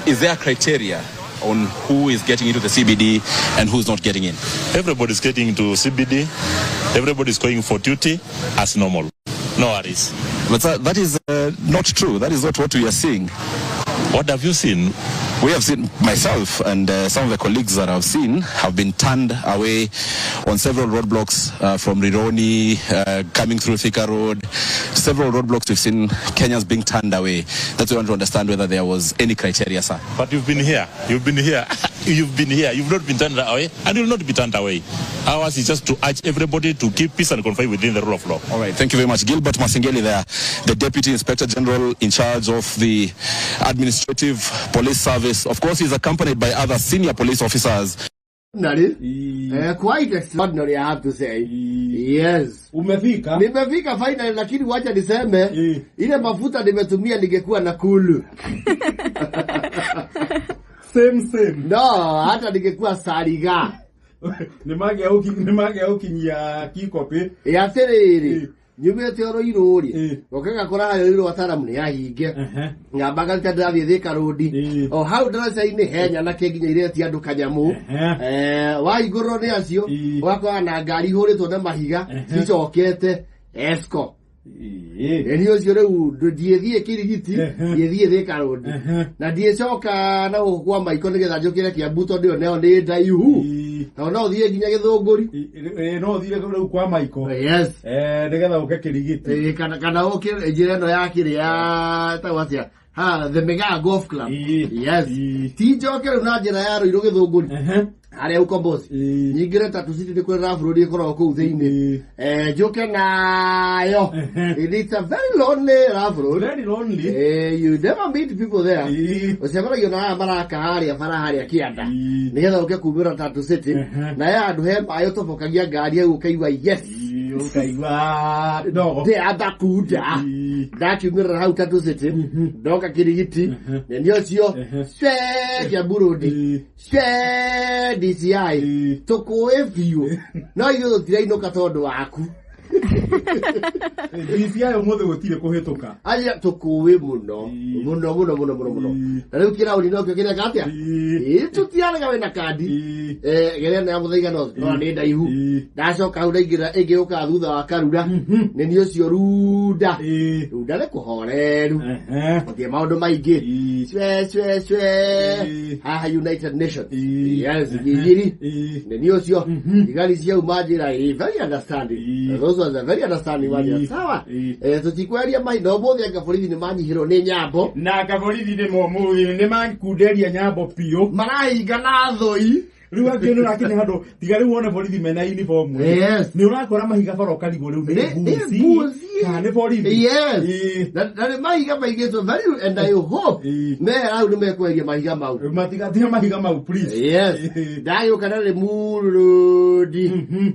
is there a criteria on who is getting into the CBD and who's not getting in? Everybody's getting into CBD. Everybody's going for duty as normal. No worries. But that is not true. That is not what we are seeing. What have you seen? We have seen, myself and some of the colleagues that I've seen have been turned away on several roadblocks from Rironi, coming through Thika Road. Several roadblocks we've seen Kenyans being turned away. That's why I want to understand whether there was any criteria, sir. But you've been here. You've been here. You've been here. You've not been turned away and you'll not be turned away. Ours is just to urge everybody to keep peace and confine within the rule of law. All right. Thank you very much. Gilbert Masengeli there, the Deputy Inspector General in charge of the Administrative Police Service. Of course, he's accompanied by other senior police officers. Quite extraordinary, I have to say. Yes. Umefika? Nimefika finally, lakini wacha niseme ile mafuta nimetumia ningekuwa na kulu. Same. No, hata ningekuwa sariga. Nimage auki ya kikope. Ya sereri. Nyumete oro irori. Okanga kora hayo iro wataramu ni ahinge. Ngabaga tadathie Thika Road. O hau ndaraca ine henya na kenginya ireti andu kanyamu. Wa igoro ni acio. Wakwa na ngari huritwo na mahiga. Cicokete esco. Enio cio riu ndiethie kirigiti, ndiethie Thika Road. Na ndiecoka na gukwa maiko nigetha njukire Kiambu tondu neo ni ndaihu. No thie nginya Githunguri. No thire riu kwa maiko. Yes. Nigetha uke kirigiti. Kana uke njira no ya kiri ya tawatia. The Mega Golf Club. Yes. Ti njoke riu na njira ya Ruiru Githunguri. Are ukombozi. Nyingire tatu city ni kwera bururi ikorwo ku thiini. Njoke nayo. It's a very lonely road. Very lonely. You never meet people there. Usema yona maraka haria faraharia kianda. Nigetha uke kumira tatu city. Na ya andu he mayo tobokagia ngari ukaigwa yes. Ukaigwa no. De adakuda. Ndakiumira hau tatu city. Ndoka kirigiti. Ndio cio. Swe burudi. Swe DCI. Tokoe biu. No yo tira inoka tondu waku. DCI umothe gutire kuhituka. Aya tokoe muno. Muno. Riu kira uri no kire gatia. Tutiaraga wena kandi. Gere na muthaiga no ni ndaihu. Ndacoka hu ndaingira ingiuka thutha wa karura. Ni ucio ruda. Ruda le kuhoreru. Otie maundu maingi. Swe. Ha United Nations. Yes, gigiri. Ni ucio. Igari cia umajira very understanding. Those was a very understanding one. Sawa. Tutikweria mai no bothe akaborithi ni manyihiro ni nyambo. Na akaborithi ni momuthi ni mankunderia nyambo pio. Marahinga na thoi. Riu akino rakinye hando tigari wone borithi mena uniform. Yes. Ni urakora mahiga barokari go riu ni buzi. Kana borithi. Yes. That mahiga maigeto very and I hope. Me au ni mekweria mahiga mau. Matigatia mahiga mau please. Yes. Dayo kana le murudi.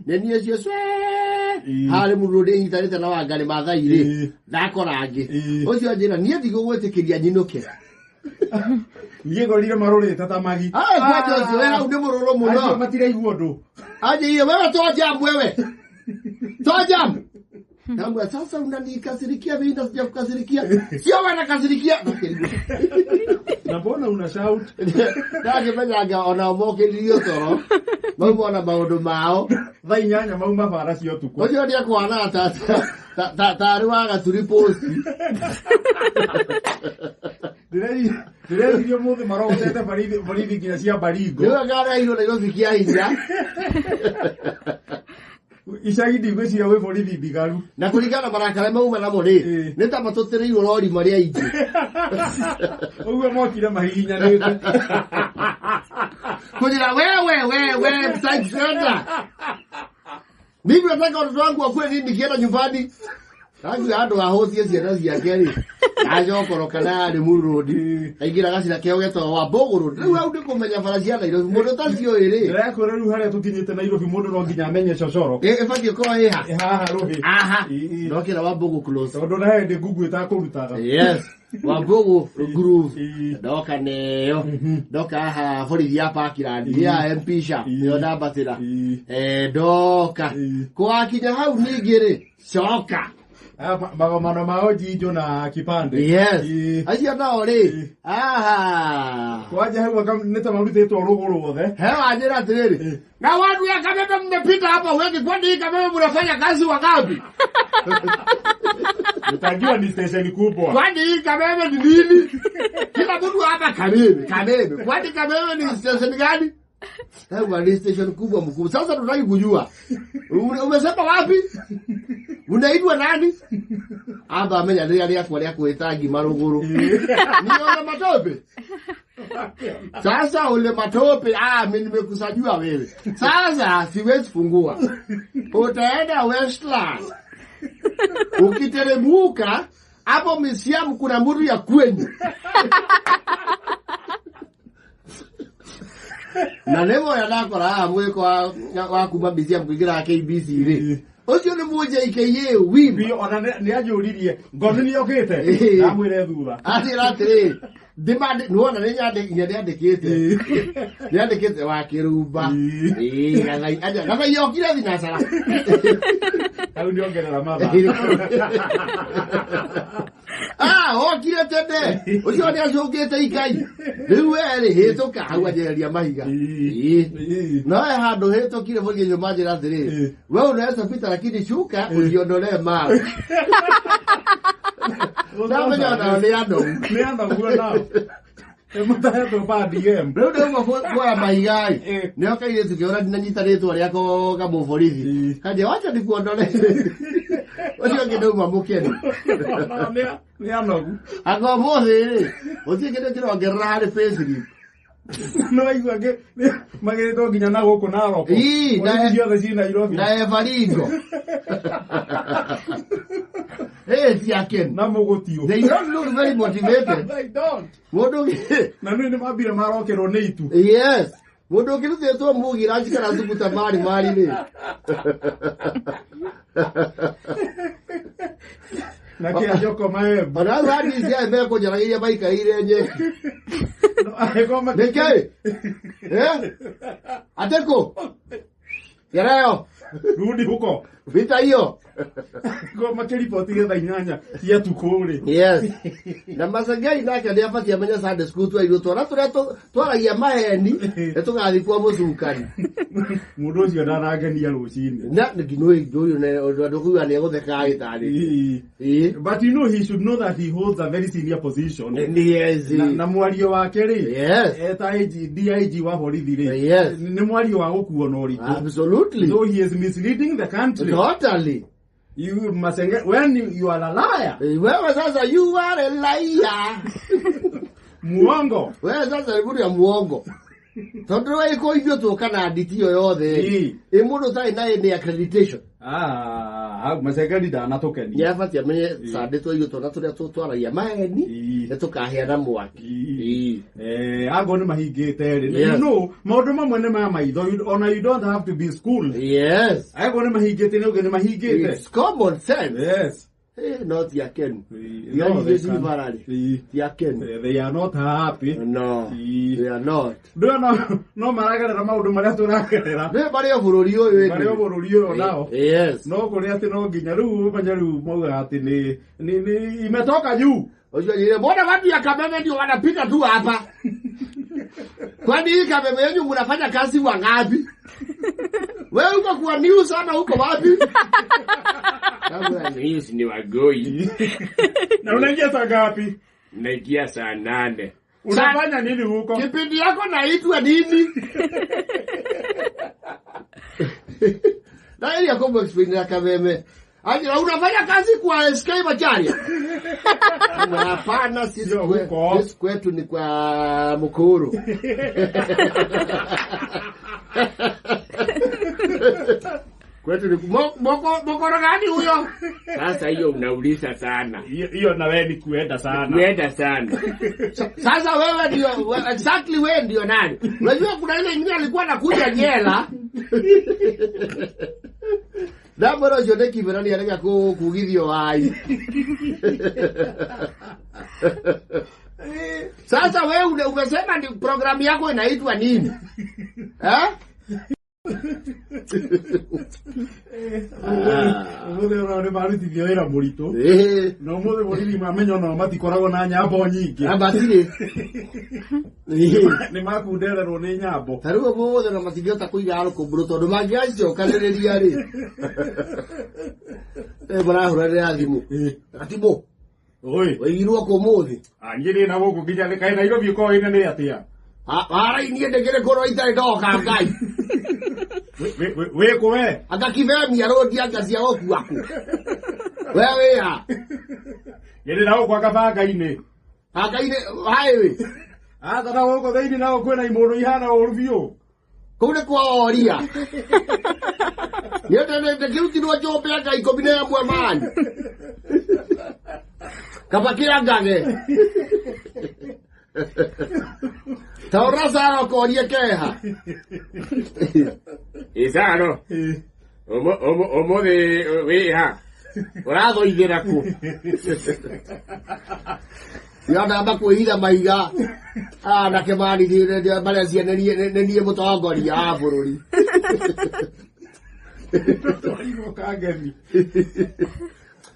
Neni acio swe. Hale murudi nyitarite na wangari mathaire. Ndakorangi. Ucio njira nie thigo gwetikiria nyinuke. Niego lire marore tata magi. Kwacho cio wewe unde muroro muno. Aje matire iguondo. Aje hiyo wewe toa jam wewe. Toa jam. Kama sasa unanikasirikia mimi na sijakukasirikia. Sio wewe kasirikia. Na mbona una shout? Ndaje menyaga ona omokerio toro. Mau ona maundu mao. Vai nyanya mau mabara cio tuko. Ojo ndia kwana tata ruaga turi post. Direi muthe marogete barithi nginya cia Baringo. Niwe ngara iro Nairobi kia hinya. Icagi ndigwiciria wi borithi ndigaru. Na kuringana marakara mauma namo ri. Ni ta matutirĩirwo rori mari aingi. Uguo mokire mahinya ni. Kujira wewe side center. Mimi nataka watoto wangu wakue nini nikienda nyumbani. Tangu hado ahotie ciana ciake ri. Ajokoroka na Limuru Road. Aingira gacira keo geto wa Mbogo Road. Riu au ndikumenya baracia na Nairobi mundu tacio iri. Ndĩrakora riu haria tutinyite Nairobi mundu no nginya amenye cocoro. Ibatie ko hiha. Haha ruhi. Aha. Ndokira wa Mbogo close. Tondu na hindi Google itakurutaga. Yes. Wa Mbogo groove. Ndoka neyo. Ndoka ha borithi ya Parkland ya MP sha. Yo ndabatira. Ndoka. Kwa kinya hau ningiri. Coka. Magomano mao jijo na kipande. Yes. Acio nao ri. Aha. Waje hewa kama neta marute to ruguru wothe. Hewa ajira tiriri. Na watu ya Kameme mmepita hapa wengi, kwani hii Kameme mnafanya kazi wangapi? Utajua ni station kubwa. Kwani hii Kameme ni nini? Kila mtu hapa Kameme. Kwani Kameme ni station gani? Hewa ni station kubwa mkubwa. Sasa tunataka kujua. Umesema wapi? Unaitwa nani? Aba amenya ndio yako etagi maruguru. Niona matope. Sasa ule matope, mimi nimekusajua wewe. Sasa siwezi fungua. Utaenda Westland. Ukiteremuka hapo misiamu kuna mtu ya kwenye. Na leo yanakora mweko wa kumabizia mkigira KBC ile. Ocio ni moja ikeye wimbi ona ni ajuririe ngoni ni yokete amwire thura atire demand nuona ni nyandikite nyandikite wa kirumba na yokire thinasara au ndiongerera mama okire tete ucio ni acungite ikai riu eri hituka hau ajereria mahiga no handu hitukire mugie nyo majira atiri wewe unaweza pita lakini shuka ujiondole mawe Ndamenya na ni ando ngura nao emutaya to ba DM riu ndio kwa mahigai ni okaire tukiona dinanyita ritwa riako kama borithi kaje wacha nikuondole Ocio ngidauma mukeni ni anogu agomothi ocio ngidagira ngerra hari Facebook no igwage magere nginya na guku na roko na ciothe ci Nairobi na Evaringo tiaken na mugutio they don't look very motivated. They don't Mundu na ni mabire marokero ne itu yes mundu kiruthetwo mugira njikara thubuta mari ni na kia joko mae bana hadi sia meko jaragia baika ile nye Neke ateko yarao rudi huko vita hiyo go makiripoti getha inyanya cia tukuri yes na Masengeli nake ndio apati amenya Sunday school tu ayo twara twaragia maheni etugathi kwa mucukani mundu ucio ndarangenia rucini na ngino ndoyo na ndokuwa ni gutheka agitari but you know he should know that he holds a very senior position yes na mwario wake ri yes eta DIG wa borithi ri yes ni mwario wa gukuo no ri absolutely so he is misleading the country totally. You Masengeli, when you are a liar. Wewe sasa you are a liar. Muongo. Wewe sasa ni ya muongo. Tondu wewe iko hivyo tu kana aditio yothe. Mundu sai naye ni accreditation. Masengeli da natokeni. Yafati amenye sade tu hiyo tona twara ya maheni etukahia na mwaki. Ago ni mahigete ri. You know, maundu mamwe ni ma maitho you don't have to be school. Yes. Ago ni mahigete ni ugeni mahigete. It's common sense. Yes. Not yaken. No, Yaken. They are not happy. No. They are not. No maragerera maundu maria turagerera. Ne bari bururi uyu bari bururi uyu nao. Yes. No kuri ati no nginya riu banyaru mauga ati ni imetoka juu. Ojo ni mbona watu ya Kameme ndio wanapita tu hapa? Kwani hii Kameme yenu mnafanya kazi wangapi? Wewe uko kwa news sana huko wapi? Kama news ni wagoi. Na unaingia saa ngapi? Naingia saa 8. Unafanya nini huko? Kipindi yako naitwa nini? Na ile yako explain ya Kameme. Aje unafanya kazi kwa SK Macharia? Hapana, sisi kwetu ni kwa Mukuru. Kwetu ni mokoro gani huyo? Sasa hiyo unauliza sana. Hiyo na wewe ni kuenda sana. Kuenda sana. Sasa wewe ndio exactly wewe ndio nani? Unajua kuna ile nyingine alikuwa anakuja jela. Ndaboro jode kiberani yarega kugithio hai. Sasa wewe umesema ni programu yako inaitwa nini? Umuthi ona marutithio wĩra mũritũ. Na umuthi borithi mamenya ona matikoragwo na nyambo nyingĩ. Abatire. Nĩ makundererwo nĩ nyambo. Tarĩu umuthi ona matingĩhota kũiga rũkũmbũrũ tondũ mangĩacokanĩrĩria rĩ. Marahũranĩra thimũ. Atibo. Oi. Waigirwo kũ umuthi? Niĩ ndĩ na gũkũ nginya nĩ kaĩ Nairobi ĩkoragwo ĩnene atĩa? Niĩ ndĩkĩrĩ kũrwo itarĩ ndoka Ngai. Wĩkũ we? Anga kivemia rodi anga cia gũkuaku. We wĩha. Ndĩ na gũkũ Kabanga-inĩ. Anga-inĩ highway. Tata gũkũ thĩinĩ nao kwĩna imũndũ ihana ũru biũ. Kũu nĩ kwa oria. Ndĩkĩrutirwo njũmbĩ anga 11 mani. Kaba kĩangage. Taura sara korie keha. Isaro. Umuthi wiha. Urathoithĩra kũ? Ndamba kwĩhitha maiga. Na kĩmani marĩa cianĩrie mũtongoria wa bũrũri.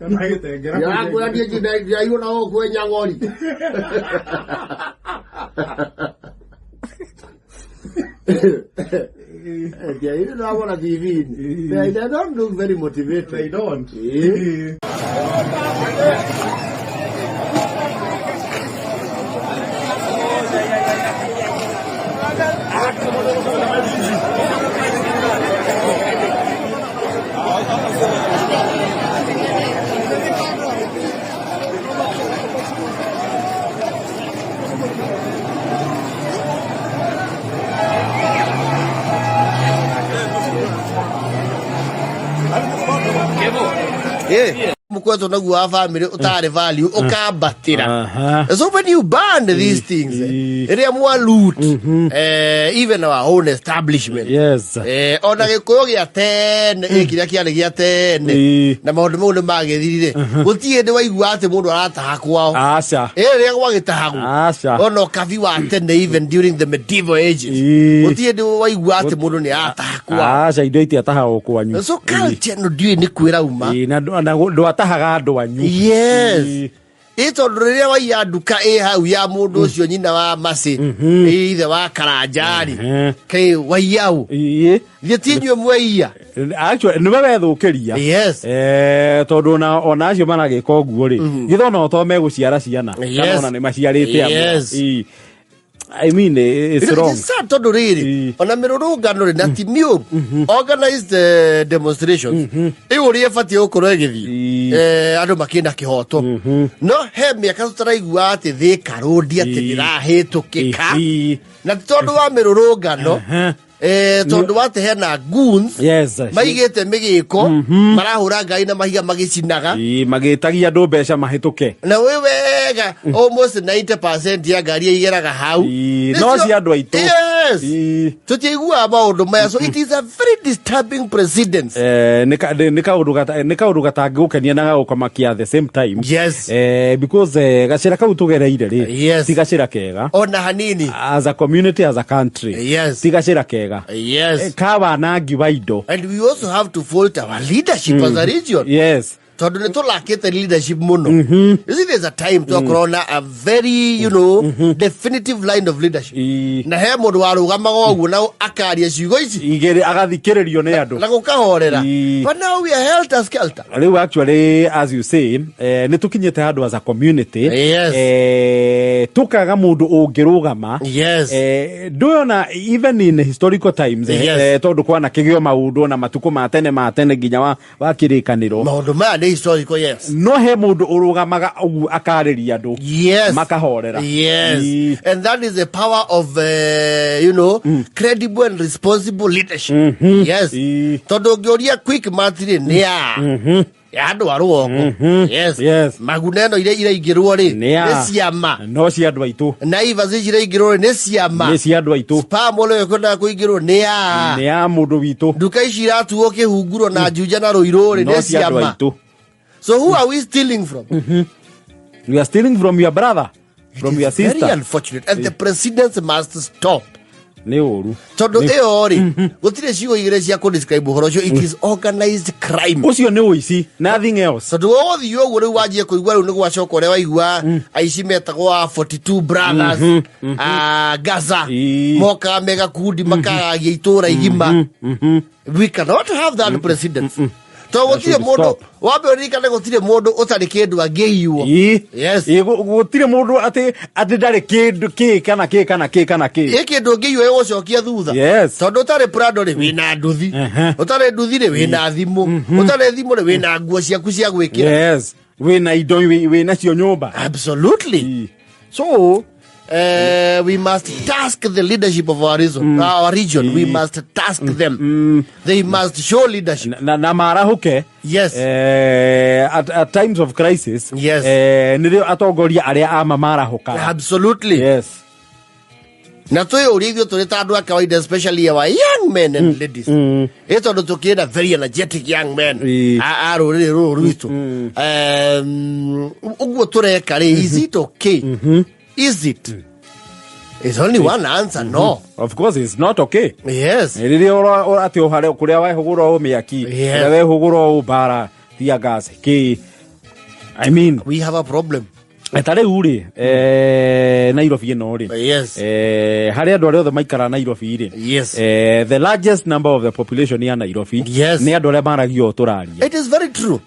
Yakwĩra ndiĩ ndaigua na ũkwenya ng'ori. You don't want to be in. They don't look very motivated. They don't. Mukweto na gua family utare value ukambatira. So when you ban these things, area more loot, even our own establishment. Yes. Ona gikuyo gia Tene, kiria kiari gia Tene. Na maundu mau ni magethirire. Gutie ndi waigua ati mundu arataha kwao. Acha. Area gwagitahagu. Acha. Ona kavi wa Tene even during the medieval ages. Gutie ndi waigua ati mundu ni arataha kwao. Acha indo itiataha kwanyu. So culture no ndiwe ni kwira uma. Na ndo atahaga andu anyu. Yes. Ito rĩrĩa waiya nduka hau ya mũndũ ũcio nyina wa Masi ithe wa Karanjari kai waiyau thiĩtinywe mwaiya actually nĩ wethũkĩria. Yes. Tondũ ona acio managĩka ũguo rĩ gĩthona to megũciara ciana kana ona nĩ maciarĩte amwe. I mean, it's wrong. It's sad to do really. On a mirurungano ri na timio organized demonstrations. Uri efati okoregithi. Andu makina kihoto. No he miaka tutaraigua ati thika rodi ati ndirahitukika. Na tondu wa mirurungano tondu wate hena goons. Yes. Maigete migiko marahura ngai na mahiga magicinaga. Magitagia andu mbeca mahituke. Na wega almost 90% ya ngari igeraga hau. No si andu aitu. Yes. Tutiigua maundu maya, so it is a very disturbing precedence. Nika kaundu gatangĩgũkenia na gagũkamakia at the same time. Yes. Because gacĩra kau tugereire rĩ ti gacĩra kega ona hanini as a community, as a country. Yes. Ti gacĩra kega. Yes. Kawanangi wa indo. And we also have to fault our leadership as a region. Yes. Tondu nĩ tũlakĩte leadership muno. You see, there's a time to corona a very, definitive line of leadership. Na he mũndũ warũgamaga ũguo na akaria ciugo ici igĩrĩ agathikĩrĩrio nĩ andũ na gũkahorera. But now we are helter skelter. Rĩu actually, as you say, nĩ tũkinyĩte handũ as a community. Yes. Tukaga mũndũ ũngĩrũgama. Yes. Ndũyona even in historical times. Tondũ kwana kĩgĩo maũndũ na matukũ ma tene nginya wa kĩrĩkanĩro. Maũndũ maya historical, yes. No he mundu urugamaga ugu akarĩria andu. Yes. Makahorera. Yes. And that is the power of credible and responsible leadership. Yes. Tondu ngĩũria quick matire nĩ ya andu a rugongo. Yes. Yes. Maguneno iria iraingĩrwo rĩ nĩ ciama. No ci andu aitu. Na ivasi iraingĩrwo rĩ nĩ ciama. Nĩ ci andu aitu. Spam ole kwenda kũingĩrwo nĩ ya mundu witu. Nduka ici iratuo kĩhunguro na njunja na rũirũ rĩ nĩ ciama. So who are we stealing from? We are stealing from your brother, from your sister. Very unfortunate. And the presidents must stop. Nĩ ũru. Tondu ĩyo ri gutire ciugo igĩrĩ cia ku describe uhoro ũcio. It is organized crime. Ũcio nĩ ũici, nothing else. Tondu wothi ũguo rĩu wanjie kũigua rĩu nĩ gwacoka ũrĩa waigua aici metagwo 42 brothers Gaza moka mega kundi makagia itũra igima. We cannot have that precedent. To gutire mundu wambe urikane gutire mundu utari kindu angĩiywo. Yes. Gutire mundu ati ndari kindu kana kindu angĩiywo gucokia thutha. Yes. Tondu utari prado ri wina nduthi. Utari nduthi ri wina thimu. Utari thimu ri wina nguo ciaku cia gwikira. Yes. Wina indo wina cio nyumba. Absolutely. So we must task the leadership of our region. We must task them. They must show leadership. Na marahuke. Yes. At times of crisis. Yes. Nirio atongoria aria ama marahuka. Absolutely. Yes. Na tuyo urithio tuleta andu a kawaida, especially our young men and ladies. Eto ndo tukienda very energetic young men. Ruriri ruru rwitu. Uguo tureka ri, is it okay? Is it? It's only one answer, no. Of course, it's not okay. Yes. Riri ora ati ohare kuria wehugura o miaki, kuria wehugura o bara, tia gas. I mean, we have a problem. Etare uri Nairobi no ri. Yes. Hari andu aria othe maikara Nairobi ri. Yes. The largest number of the population in Nairobi. Yes. Ni andu aria maragio turaria. It is very true.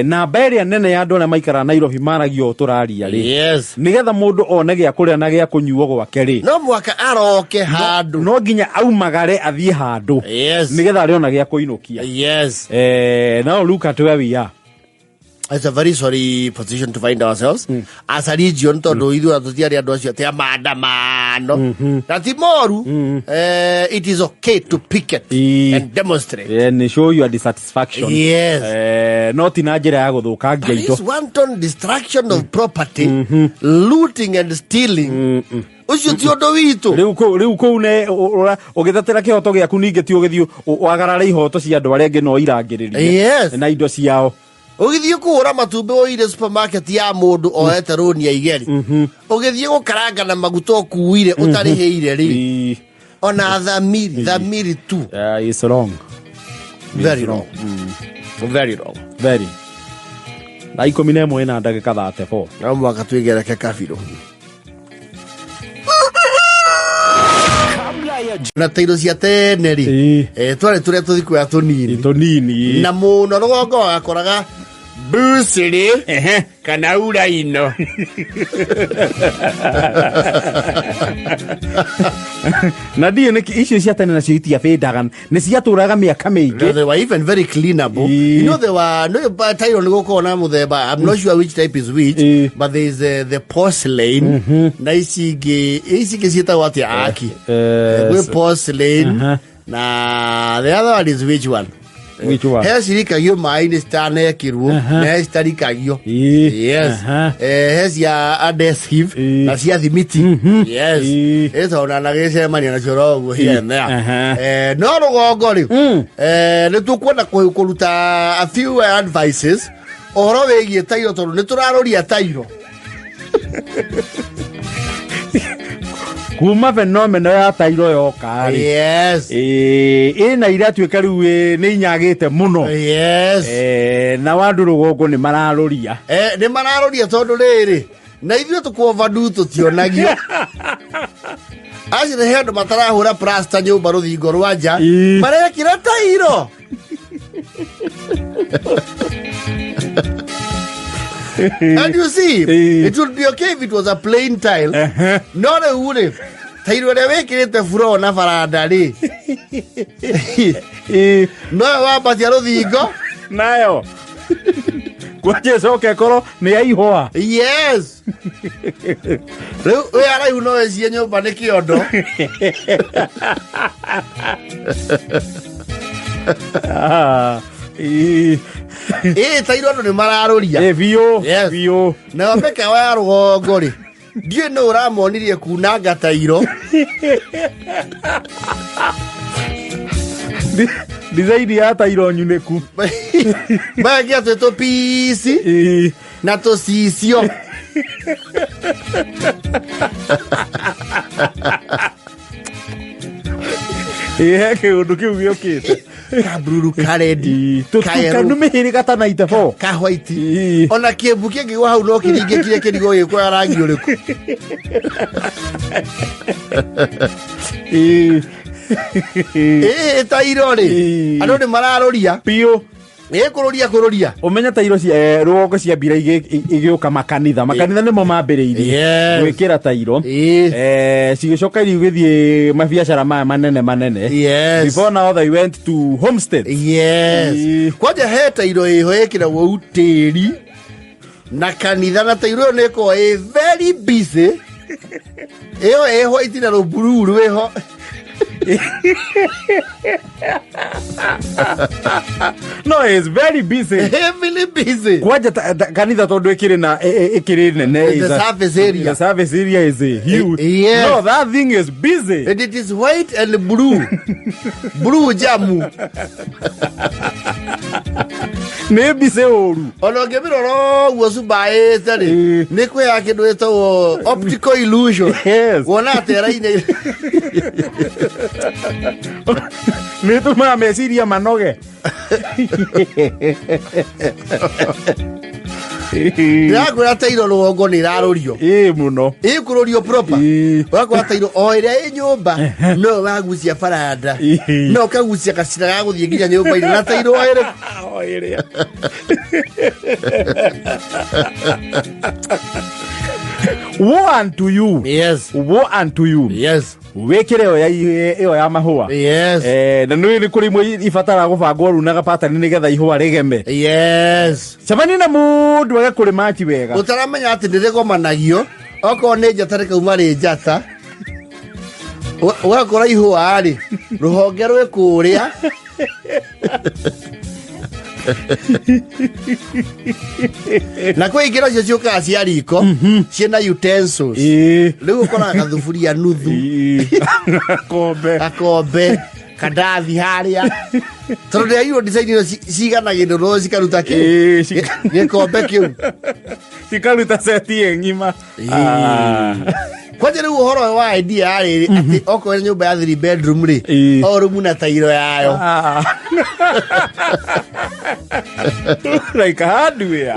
Na beria nene ya andu aria maikara Nairobi maragio turaria ri. Yes. Nigetha mundu one gia kuria na gia kunyuo gwake ri. No mwaka aroke handu. No nginya aumagare athie handu. Yes. Nigetha ari ona gia kuinukia. Yes. Now look at where we are. It's a very sorry position to find ourselves as a region. Tondu ithu atutiari andu acio te maandamano na ti moru. It is okay to picket and demonstrate and show your dissatisfaction. Yes. Not in njira ya guthukangia indo. This wanton destruction of property, looting and stealing. Ucio ti undu witu. Riu ku ne ugithatira kihoto giaku ninge ti ugithio wagarara ihoto cia andu aria ngi no irangiriria na indo ciao. Ugithie kuura matumbe oire supermarket ya mundu oete roni ya igeri. Ugithie gukaranga na maguta okuire utariheire ri. Ona thamiri tu. It's wrong. Very wrong. Very wrong. Very. Na 11 na ndagika 34. Na mwaka twigereke kabiro. Na tairo cia tene ri. Tware turia tuthikwa ya tunini. Na muno rugongo akoraga busiri kana ura ino. Na ndiye icio cia tene na citia fedagan ne ciaturaga miaka mingi. They were even very cleanable. You know, they were no tairo ni gukona muthemba. I'm not sure which type is which, but there is the porcelain. Na isi cietagwo atia aki. We porcelain. Na the other one is which one? Which one? He cirikagio mai-inĩ citanekĩrwo na he citarikagio. Yes. He cia adhesive na cia thimiti. Yes. Ĩtona na gĩcemania nacio roguo here and there. No rũgongo rĩ nĩ tũkwenda kũruta a few advices ũhoro wĩgiĩ tairo tondũ nĩ tũraroria tairo. Kuma fenomeno ya tairo yoka ri. Yes. Ina iratuika riu ni inyagite muno. Yes. Na wandu rugongo ni mararoria. Ni mararoria tondu riri na ithuĩ tũkũoverdo tũtionagio. Aci he andu matarahũra plaster nyũmba rũthingo rwa nja marekĩra tairo. And you see, it would be okay if it was a plain tile. Not a wood. Tairo ĩrĩa wĩkĩrĩte floor na baranda rĩ. No wambatia rũthingo nayo kwaje coke koro nĩ yaihũa. Yes. Rĩu we araihu no ecie nyũmba nĩ kĩondo. Tairo andũ nĩ mararoria. Biũ. Na mbeka wa rũgongo rĩ. Ndiĩ no ũramonirie kunanga tairo. Design ya tairo nyuneku. Bagia tũtũ pisi na tũcicio. ke undu kiu giokite ka blue ka red ka numihiri gatana itefo ka white ona kiebu kingi wa hau no kiringe kire kirigo giko ya rangi uriku tairo ri ando ni mararoria pio kuroria umenya tairo cia rugongo cia mbira igioka makanitha nimo mambiriirie gwikira tairo cigicoka igithie mabiacara maya manene before now they went to homestead kwaja he tairo iho ikiragwo utari na kanitha na tairo neko very busy eho itina ro bururu eho no, it's very busy. Heavily busy. Kwaja kanitha tondu ikiri nene. The service area. The service area is huge. Yes. No, that thing is busy. And it is white and blue. Blue jamu. Maybe se oru. Ono gebiro wosu bae tani. Nikwe yake ndo eto optical illusion. Yes. Wona tera ine. Neto meciria manoge. Ndakura tairo rugongo ni rarorio. Muno. Kurorio proper. Wakora tairo o ire nyumba. No wagucia faranda. No kagucia kasira ga guthie nginya nyumba ire na tairo o ire. O ire. Woe unto you. Yes. Woe unto you. Yes. Wekire yo ya mahua. Yes. Na nui kuri mwe ifatara gubangwo ru na gapatani nigetha ihua rigeme. Yes. Chamani na mundu wega kuri machi wega. Utaramenya ati ndirigomanagio oko ne njata kauma ri njata. Wakora ihua ari ruhonge rwe kuria. Na kwa igira cio kasi ariko ciena utensils riu ukora gathufuria nuthu akombe kadathi haria tondu ya iro design cigana gindu no cikaruta ki gikombe kiu cikaruta seti ngima kwaje riu uhoro wa idea ari ati oko nyumba ya 3 bedroom ri o rumu na tairo yayo like a hardware.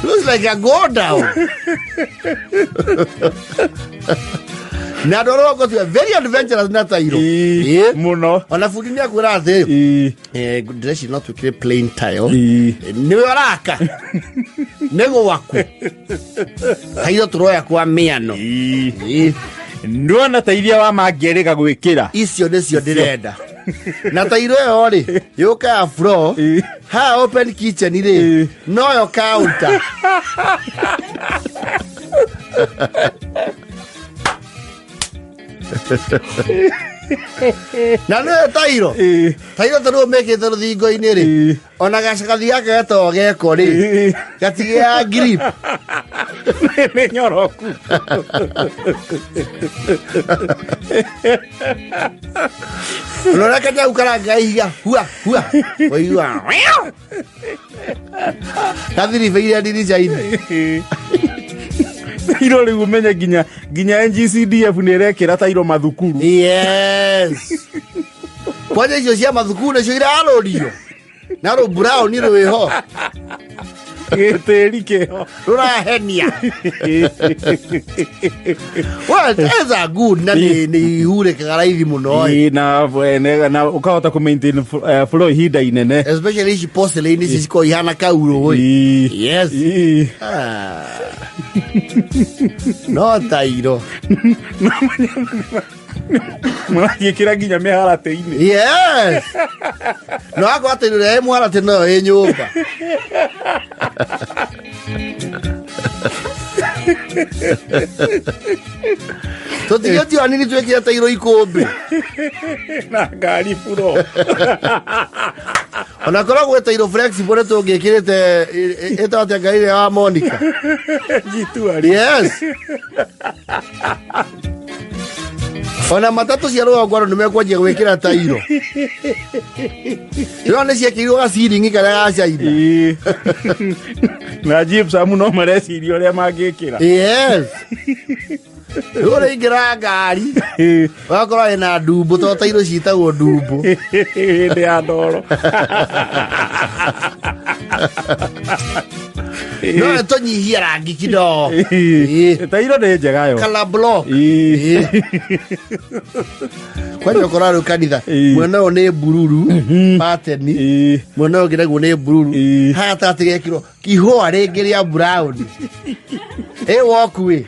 Looks like a go down. Nadoro go to a very adventurous na tairo. Muno. Ona fudini akwira ati dress is not to create plain tile. Ni waraka. Nego waku. Tairo turoya kwa miano. Ndona tairia wa mangereka gwikira. Icio nicio ndirenda. Na tairo yo ri yuka floor ha open kitchen ri no yo counter. Na no tairo taro meke taro thingo ini ri ona gacagathi yake gato geko ri gatige ya grip ne nyoroku no na kaja ukaranga iga hua oiwa kadiri veira dirija ini iro riu menya ginya NGCDF ni rekira tairo mathukuru. Yes. Kwaje icio cia mathukuru cio irarorio na ro brown ni rweho gitiri keho rurahenia. Well, that's a good na ni hure kagaraithi muno na ukahota ku maintain flow hinda inene, especially ici porcelain ici ciko ihana kauro oi. Yes. No tairo mwagikira nginya miharate-ini. Yes. No ako atirire muharate no nyumba. Totiyo ti anini twekira tairo ikombe na ngari puro. Ona koragwo tairo flexible tungikirite eta ati ngari ya Monica Jituari. Yes. Ona matatu cia rũgongo nimekwanjia gwĩkĩra tairo. Yone ciekĩirwo gaciringi karĩa gacaina. Na gypsum no mareciria ũrĩa mangĩkĩra. Yes. Ore ingira ngari. Wakorwo ina ndumbu to tairo citagwo ndumbu. Hĩndĩ ya ndoro. No tonyihia rangi kidogo. Tairo nĩ njega yo. Color block. Kwani ukoraro kanitha. Mwena ũyũ nĩ bururu, pattern. Mwena ũngĩ naguo nĩ bururu. Hata atigekirwo kihũa rĩngĩ rĩa brown. Walk we.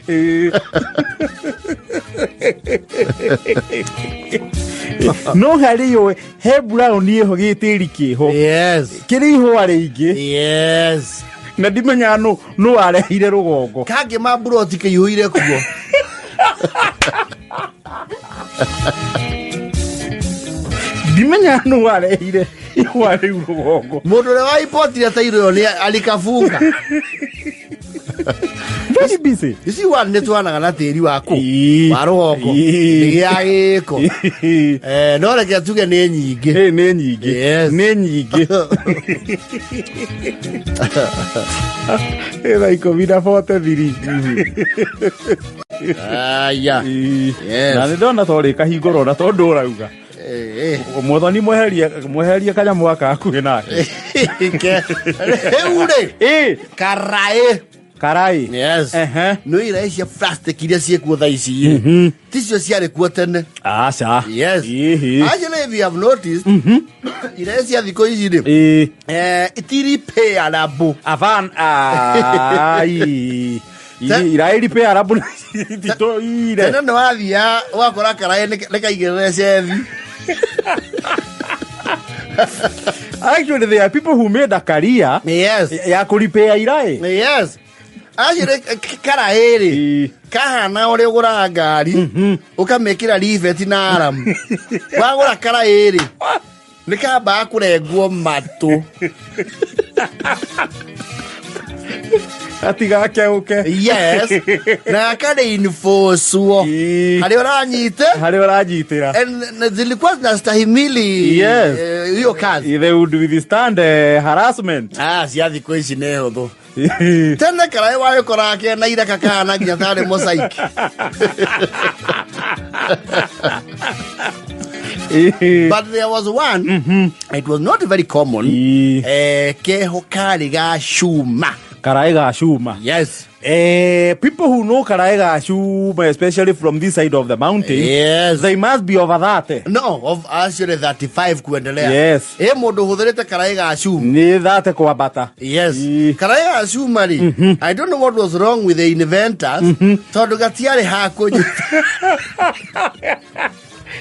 No hari yo he brown yeho gĩtĩri kĩho. Yes. Kĩrĩ ihũa rĩingĩ. Yes. Na ndimenya no arehire rũgongo. Kange maburoti kĩihũire kuo. Ndimenya no arehire ihũa rĩu rũgongo. Mũndũ ũrĩa waipotire tairo nĩ alikafunga. Very busy. Isi wane twanaga na tĩri waku wa rũgongo gĩa gĩko. No reke tuge nĩ nyingĩ. Nĩ nyingĩ. Yes. Nĩ nyingĩ. Ĩra 43. Aya. Yes. Na ndona twarĩ kahingũro na tondũ ũrauga. Mwathani mweherie kanyamũ gaka hakuhĩ nake. Rĩu-rĩ Kirai. Yes. No irai cia plastic iria ciekuo thaa ici. Ticio ciarĩ kuo tene. Aca. Yes. Actually, if you have noticed, irai cia thikũ ici-rĩ, itiri repairable. Avan ai. Irai repairable tito ire. Tene nĩ wathia wakora Kirai nĩ kaigĩrĩre cethi. Actually, there are people who made a career. Yes. Ya kũrepair irai. Yes. Actually, Kirai-rĩ kahana ũrĩa ũgũraga ngari ũkamĩkĩra ribeti na aramu. Wagũra Kirai-rĩ nĩ kambaga kũrengwo matũ. Atigakeuke. Yes. Na kareinforcewo. Harĩa ũranyitĩra. And zilikuwa zinastahimili hiyo kazi. They would withstand harassment. Cia thikũ ici nĩ hũthũ. Tene Kirai wagĩkora kena iraka kana nginya tarĩ mosaiki. But there was one, it was not very common. Keho karĩ ga cuma. Kirai ga cuma. Yes. People who know Kirai ga cuma, especially from this side of the mountain, yes, they must be over that. No, of actually 35 kuendelea. Yes. Mũndũ hũthĩrĩte Kirai ga cuma. Nĩ that kwambata. Yes. Kirai ga cuma rĩ. I don't know what was wrong with the inventors. Tondũ gatiarĩ ha kũnyita.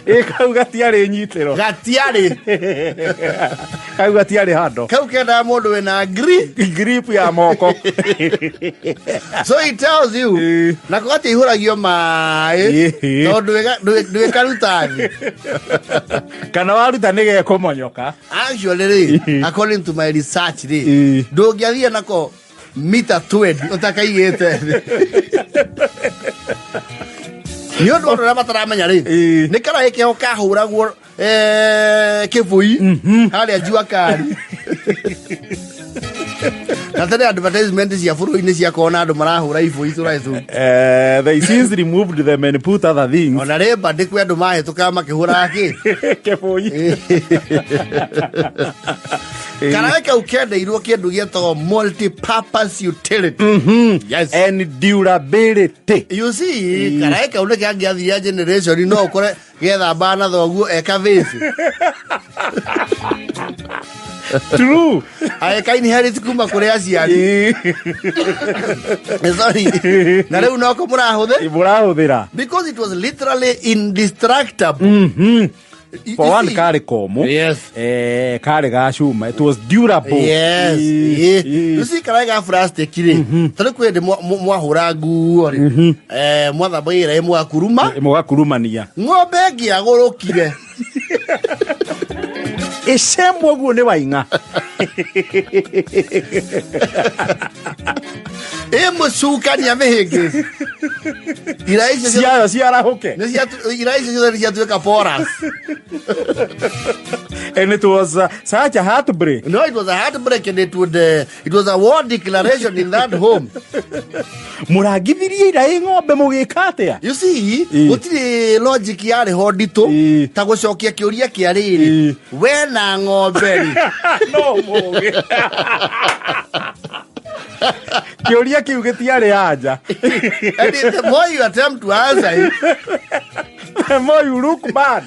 Kau gatiarĩ nyitĩro. Gatiarĩ. Kau gatiarĩ hando. Kau kenda mũndũ wĩna grip ya moko. So it tells you na kũgati ihũragio maĩ tondũ ndwĩkaruta thĩ. Kana waruta nĩ gekũmonyoka. Actually, according to my research, ndũngĩathiĩ nako mita 20 ũtakaigĩte thĩ. Nĩ ũndũ ũrĩa mataramenya rĩ nĩ Kirai keho kahũragwo kĩbũi harĩa njuakari. Na tene advertisement cia bũrũri-inĩ ciakona andũ marahũra ibũi tũraicu. They since removed them and put other things. Ona rĩmba ndĩkwe andũ mahĩtũkaga makĩhũraga kĩbũi. Kirai kau kendeirwo kĩndũ gĩetagwo multi-purpose utility. Yes. And durability. You see, Kirai kau nĩ kĩangĩathia generation no ũkore gethamba na thoguo eka vĩci. True. Eka inherit kuma kũrĩ aciari. Sorry. Na rĩu no ko mũrahũthĩra. Because it was literally indestructible. For one karĩ komũ. Yes. Karĩ ga cuma. It was durable. Yes. You see Kirai ga plastic rĩ. Tondũ kwĩ ndĩ mwahũra nguo rĩ. Mwathamba ĩra mwakuruma. Mũgakurumania. Ng'ombe ngĩagũrũkire. Icembwo guo nĩ waing'a. Mũcukania mĩhĩngĩci. Cia ciarahuke. Kirai cia tuika porous. And it was such a heartbreak. No, it was a heartbreak, and it was a war declaration in that home. Muragithirie irai ng'ombe mugika atia? You see, gutiri logic yari ho ndito ta gucokia kiuria kia riri we na ng'ombe no muge kiuria kiu gitiari anja. And the more you attempt to answer it, the more you look bad.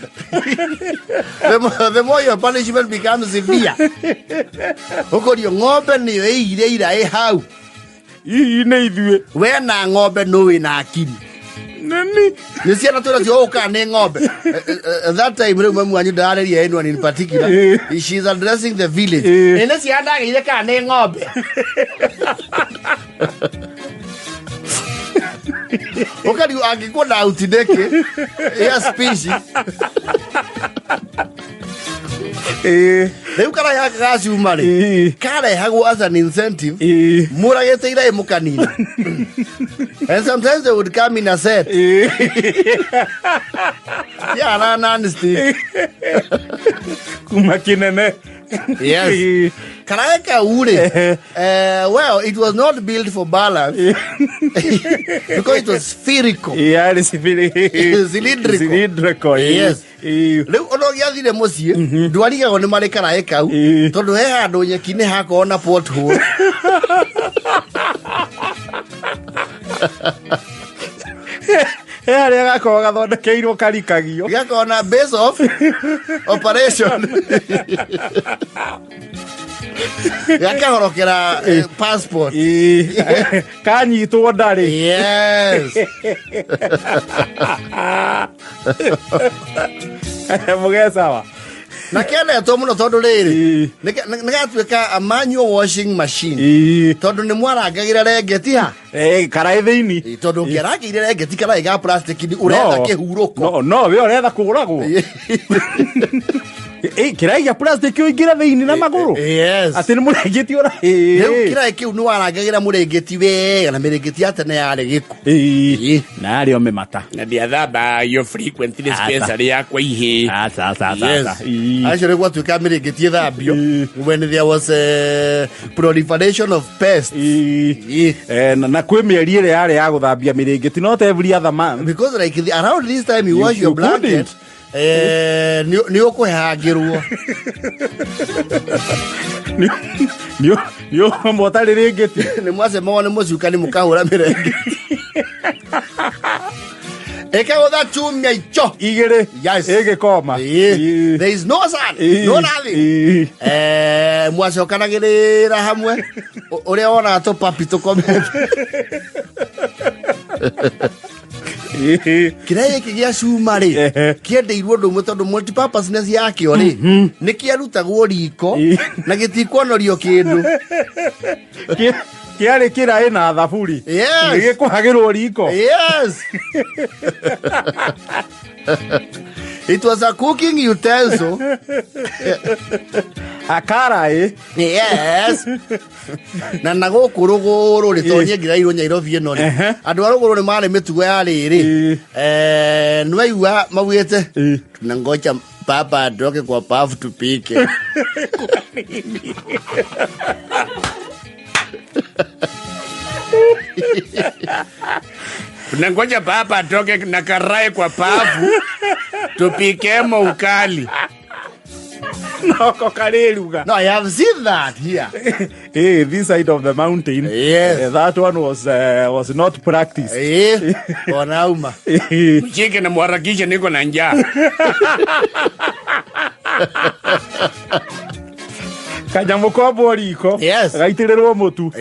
the more your punishment becomes severe. Ukorio ng'ombe niyo ĩire ira hau. Ii nĩ ithuĩ. We na ng'ombe no wĩna akiri. Nani? Nĩ ciana twĩra cio ũka nĩ ng'ombe. That time rĩu mamu wanyu ndararĩria anyone in particular. She's addressing the village. Nĩ ciana ndagĩire kana nĩ ng'ombe. Ukari angĩkona outdeke ya species. Rĩu kana ya gacuma rĩ karehagwo as an incentive mũragĩte irai mũkanini. And sometimes they would come in a set. Yeah, non-stick. Kuma kinene. Yes. Karaeka ure. Well, it was not built for balance because it was spherical. Yeah, it's cylindrical. Cylindrical. Yes. Leo ono gyathire mucie ndwarigago ni mari karaeka au tondu he handu nyeki-ini hakorwo na pothole. Harĩa gakorwo gathondekeirwo karikagio gakorwo na base of operation. Gakahorokera passport. Kanyitwo ndarĩ. Yes. Mugesawa. Na kendetwo muno tondu riri nigatuika a manual washing machine tondu ni mwarangagĩra rengeti ha karai thĩini tondu ngĩarangĩire rengeti karai ga plastic ni urenda kĩhurũko no we ũretha kũgũragwo. Kirai gĩa plastic ũingĩra thĩini na magũrũ. Yes. Atĩ nĩ mũrengeti ũra. Rĩu kirai kĩu nĩ warangagĩra mũrengeti wega na mĩrengeti ya tene yarĩ gĩko. Na arĩ o mĩmata na ndiathamba yo frequently dispensary yakwa ihĩ. Yes. Actually gwatuĩka mĩrengeti ĩthambio when there was a proliferation of pests. Na kwĩ mĩeri ĩrĩa yarĩ ya gũthambia mĩrengeti not every other month. Because like around this time you wash your blanket. Ni ukuhangirwo ni motari rengeti ni mwacemagwo ni mucuka ni mukahura mirengeti ekagutha chumia icho igiri. Yes. Igikoma. There is no sun, no nothing. Mwacokanagirira hamwe uria wona tupapi tukomete. Kirai gĩkĩ gĩa cuma rĩ kĩendeirwo ũndũ ũmwe tondũ multipurposeness yakĩo rĩ nĩ kĩarutagwo riko na gĩtikwonorio kĩndũ. Kiari kirai na thaburi. Yes. Gĩkuhagĩrwo riko. Yes. It was a cooking utensil. A karai. Yes. Na nagũkũ rũgũrũ rĩ tondũ niĩ ngĩrairwo Nairobi ĩno rĩ andũ a rũgũrũ nĩ marĩ mĩtugo ya rĩrĩ nĩwaigua maugĩte tunangoja baba atoke kwa bafu tupike. Tunangoja baba atoke na karai kwa bafu tupikemo ukali. No, I have seen that here. Hey, this side of the mountain. Yes. That one was not practiced. Onauma. Mchike na mwarakisha niko na njaa. Kanyamu kwa boriko. Yes. Gaitirĩrwo mũtu.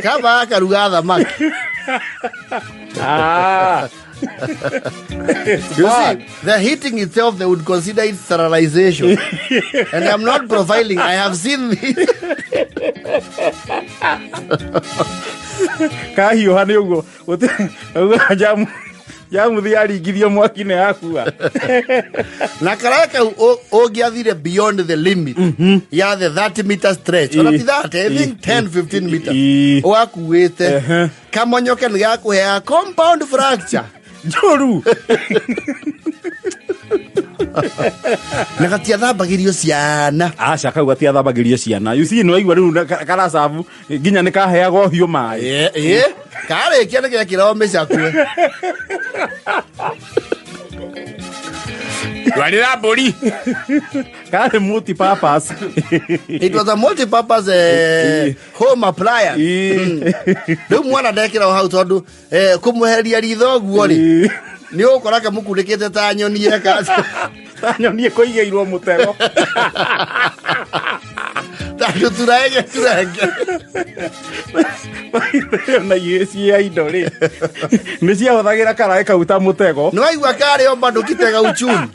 Kaba akaruga thamaki. You see, the heating itself, they would consider it sterilization. And I'm not profiling, I have seen this. Kahiũha nĩ ũguo. ya muthi aringithio mwaki ne yakua na karaka ogiathire beyond the limit ya the 30 meter stretch or that I think 10-15 meters wakuite kamonyoke ni gakuhea compound fracture Joru Nagatia thambagirio ciana. Aca kau gatia thambagirio ciana. You see no igwa riu karacabu nginya nikaheago hiu mai. Kare kia nake kira mecakue. Walira bori. Kare multi-purpose. It was a multi-purpose home appliance. Riu mwana ndekira hau tondu kumuheria ritho guo ri. Ni ukoraka mukurikite ta nyoni eka. Ta nyoni ikoigeirwo mutego. Tandu turege. Na yesi ya idore. Ni cia hothagira karae kauta mutego. No aigua kare o bandu kitega uchumi.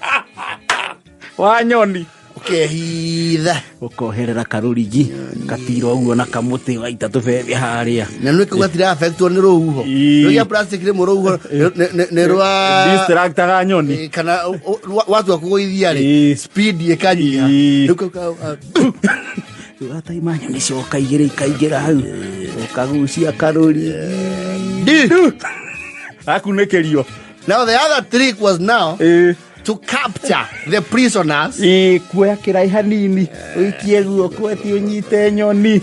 Wa nyoni. Ukehitha ukoherera karurigi katiro uguo na kamuti gaita tubebe haria na nwe kugatira affectwo ni ruhuho rugia plastic ni muruhuho ne rwa distractor ga nyoni kana watu akugoithia ri speed yekanyiha Tuata imanya ni coka igire ikaigira hau ukagucia karurigi akunekerio. Now the other trick was now to capture the prisoners. Kuya Kirai hanini uikie guo kweti unyite nyoni.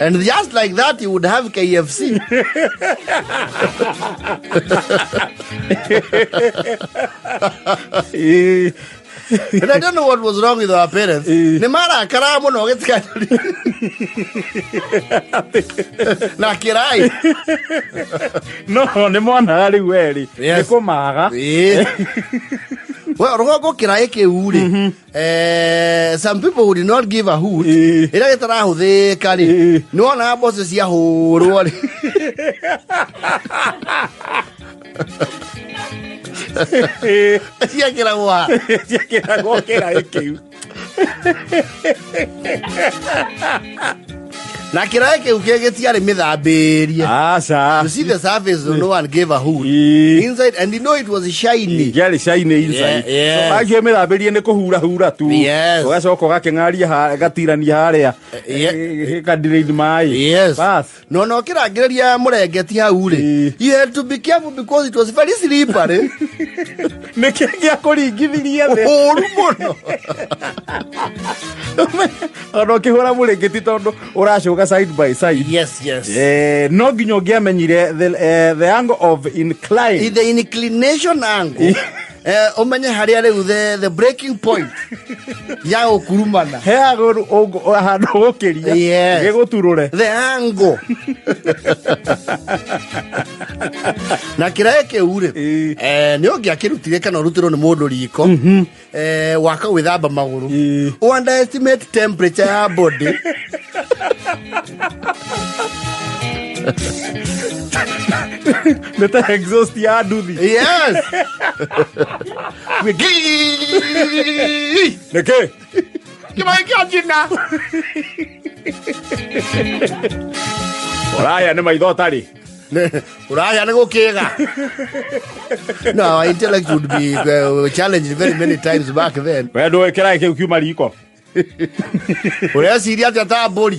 And just like that you would have KFC. And I don't know what was wrong with our parents. Nemara karamo no getka. Na Kirai. No, ne mwana ali weri. Nikumaga. Well, rugongo Kirai ke uri. Some people would not give a hoot. Ira getara huthika ri. No na bosses ya hurwo ri. Ciakĩragwo Kirai kĩu. Na Kirai kĩu gĩtiarĩ mĩthambĩrie. Aca. You see the surface, no one gave a hoot. Inside, and you know it was shiny. Gĩarĩ shiny inside. So agio mĩthambĩrie nĩ kũhura tu. Ũgacoka ũgakĩng'aria gatirania harĩa. Gĩkandĩrĩini maĩ. Bas. No kĩrangĩrĩria mũrengeti hau rĩ. You had to be careful because it was very slippery. Nĩkĩo gĩakũringithirie thĩ. Ũru mũno. Ona ũkĩhũra mũrengeti tondũ ũracoka side by side. Yes. No nginya ũngĩamenyire the angle of incline. The inclination angle. Umenye haria riu the breaking point ya ukurumana he aguru handu gukiria giguturure the angle na Kirai kiure ni ungiakirutire kana urutiro ni mundu riko waka withamba maguru underestimate temperature ya body Neta exhaust ya duthi. Yes. Neke. Kibai kiajina. Oraya ne maitho tari. Uraya ne gukega. No, our intellect would be challenged very many times back then. We do Kirai ke ukiuma riko. Ure siria tata bori.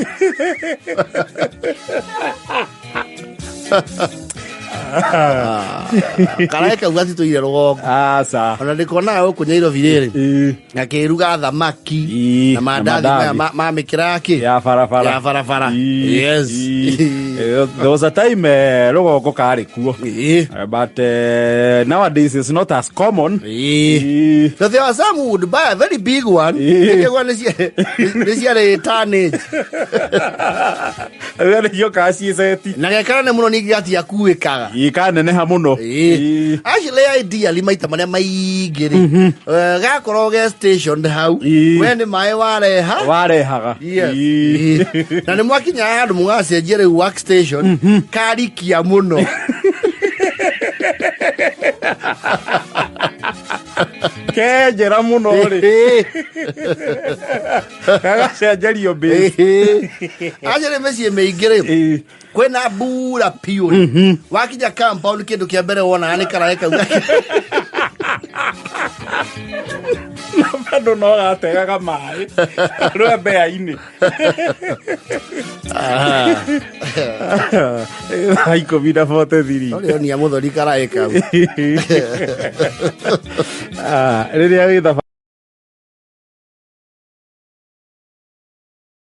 Kirai ke ugati to ire rugongo. Aca. Ona ndikona uko nyairo virere. Na kiruga thamaki na mandathi ma mikiraki ya farafara. Yes. There was a time rugongo kari kuo. But nowadays it's not as common. So there was some who would buy a very big one. They want to see a tonnage. Wale yo kasi seti. Na gekara ne muno ni gati ya kuikaga. Ikane ne hamuno. Actually idea limaita mane maigiri. Gakoro ge station hau. When mai ware haga. Yes. Na ne mwakinya handu mugacenjere workstation. Kari kia muno. kenjera muno ri gagacenjerio mbi ajere meci meingire kwena mbura piu wakinya compound kindu kia mbere wona ni karaeka bado no gategaga mai rwembe-inĩ ikũmi na 43 ũrĩa ni mũthori karaeka rĩrĩa wĩ